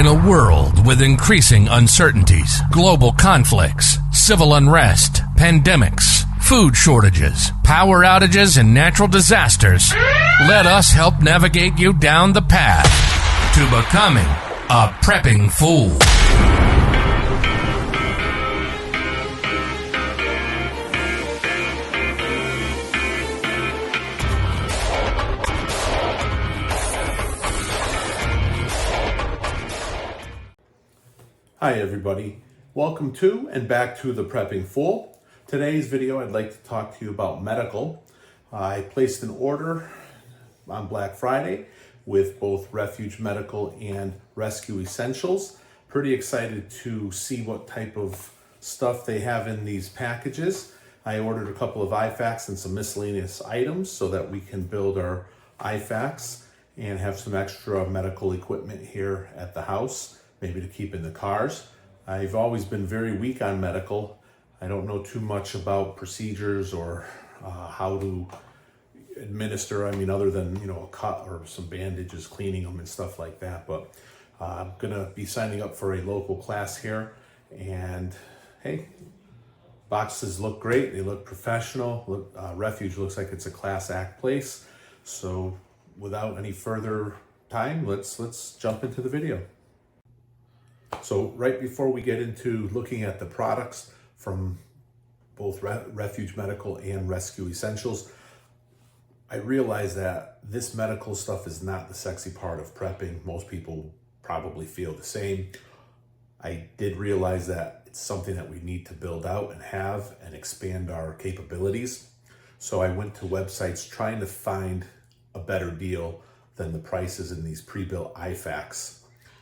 In a world with increasing uncertainties, global conflicts, civil unrest, pandemics, food shortages, power outages, and natural disasters, let us help navigate you down the path to becoming a prepping fool. Hi everybody, welcome to and back to the Prepping Fool. Today's video I'd like to talk to you about medical. I placed an order on Black Friday with both Refuge Medical and Rescue Essentials. Pretty excited to see what type of stuff they have in these packages. I ordered a couple of IFAKs and some miscellaneous items so that we can build our IFAKs and have some extra medical equipment here at the house, maybe to keep in the cars. I've always been very weak on medical. I don't know too much about procedures or how to administer, other than, a cut or some bandages, cleaning them and stuff like that. But I'm gonna be signing up for a local class here. And hey, boxes look great. They look professional. Refuge looks like it's a class act place. So without any further time, let's jump into the video. So right before we get into looking at the products from both Refuge Medical and Rescue Essentials, I realize that this medical stuff is not the sexy part of prepping. Most people probably feel the same. I did realize that it's something that we need to build out and have and expand our capabilities. So I went to websites trying to find a better deal than the prices in these pre-built IFAKs.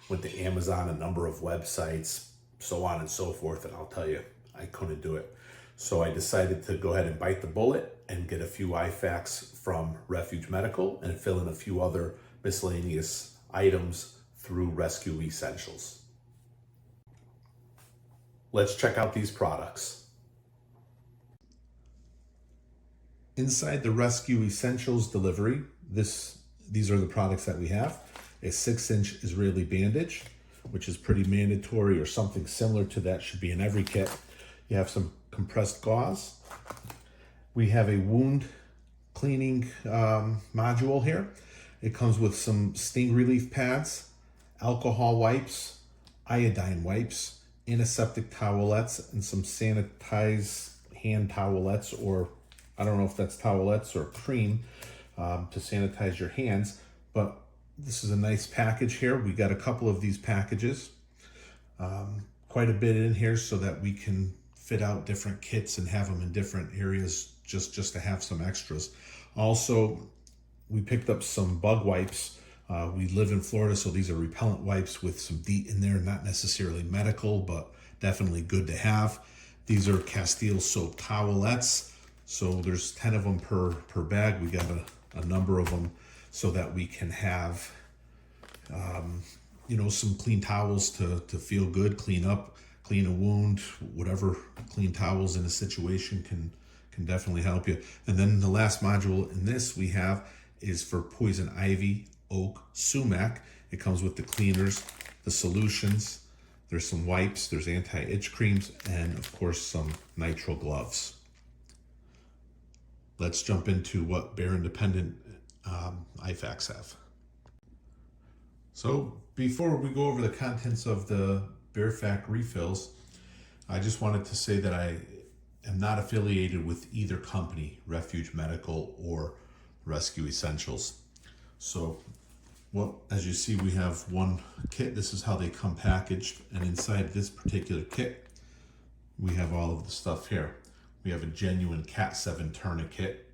Went to Amazon, a number of websites, so on and so forth, and I'll tell you, I couldn't do it. So I decided to go ahead and bite the bullet and get a few IFAKs from Refuge Medical and fill in a few other miscellaneous items through Rescue Essentials. Let's check out these products. Inside the Rescue Essentials delivery, these are the products that we have. A 6-inch Israeli bandage, which is pretty mandatory, or something similar to that should be in every kit. You have some compressed gauze. We have a wound cleaning module here. It comes with some sting relief pads, alcohol wipes, iodine wipes, antiseptic towelettes, and some sanitized hand towelettes, or I don't know if that's towelettes or cream to sanitize your hands, but this is a nice package here. We got a couple of these packages, quite a bit in here so that we can fit out different kits and have them in different areas just to have some extras. Also, we picked up some bug wipes. We live in Florida, so these are repellent wipes with some DEET in there, not necessarily medical, but definitely good to have. These are Castile soap towelettes. So there's 10 of them per bag. We got a number of them so that we can have, some clean towels to feel good, clean up, clean a wound, whatever. Clean towels in a situation can definitely help you. And then the last module in this we have is for poison ivy, oak, sumac. It comes with the cleaners, the solutions. There's some wipes, there's anti-itch creams, and of course some nitrile gloves. Let's jump into what Bear Independent IFAKs have. So before we go over the contents of the BearFac refills, I just wanted to say that I am not affiliated with either company, Refuge Medical or Rescue Essentials. So as you see, we have one kit. This is how they come packaged, and inside this particular kit we have all of the stuff here. We have a genuine Cat 7 tourniquet,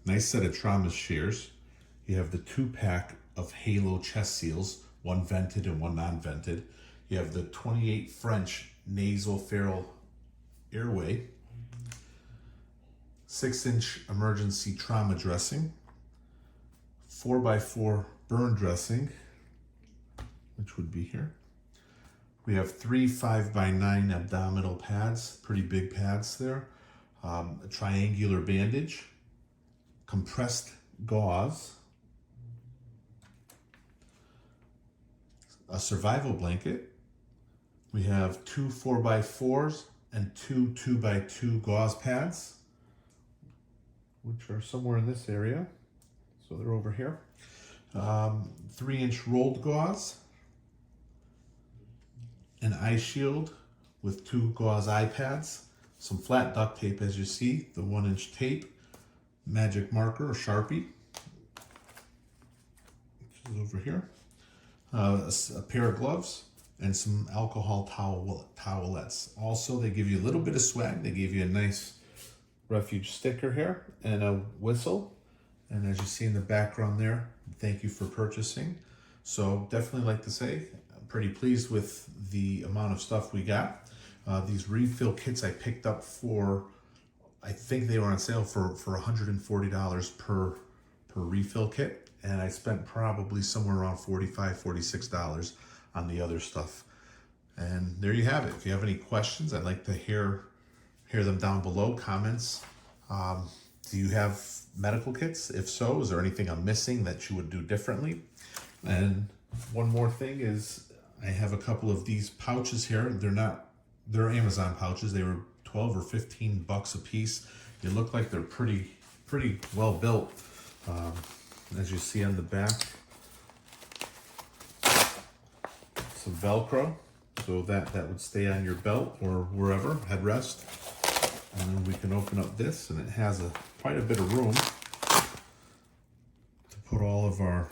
nice set of trauma shears. You have the 2-pack of Halo chest seals, one vented and one non-vented. You have the 28 French nasopharyngeal airway, 6-inch emergency trauma dressing, 4x4 burn dressing, which would be here. We have 3 5x9 abdominal pads, pretty big pads there. A triangular bandage, compressed gauze, a survival blanket. We have 2 4x4s and 2 2x2 gauze pads, which are somewhere in this area. So they're over here. 3-inch rolled gauze, an eye shield with 2 gauze eye pads, some flat duct tape as you see, the 1-inch tape, magic marker or Sharpie, which is over here, a pair of gloves, and some alcohol towelettes. Also, they give you a little bit of swag. They gave you a nice Refuge sticker here and a whistle. And as you see in the background there, thank you for purchasing. So definitely like to say, I'm pretty pleased with the amount of stuff we got. These refill kits I picked up for, I think they were on sale for $140 per refill kit. And I spent probably somewhere around $45, $46 on the other stuff. And there you have it. If you have any questions, I'd like to hear them down below, comments. Do you have medical kits? If so, is there anything I'm missing that you would do differently? And one more thing is I have a couple of these pouches here. They're Amazon pouches. They were 12 or 15 bucks a piece. They look like they're pretty well built. As you see on the back, some Velcro, so that would stay on your belt or wherever, headrest. And then we can open up this, and it has quite a bit of room to put all of our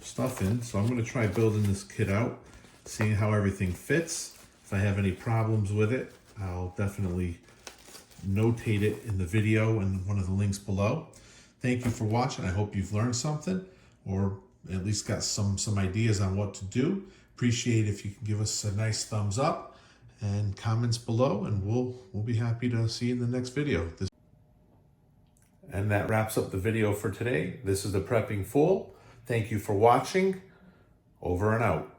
stuff in. So I'm going to try building this kit out, seeing how everything fits. If I have any problems with it, I'll definitely notate it in the video and one of the links below. Thank you for watching. I hope you've learned something, or at least got some ideas on what to do. Appreciate if you can give us a nice thumbs up and comments below, and we'll be happy to see you in the next video. And that wraps up the video for today. This is the Prepping Fool. Thank you for watching. Over and out.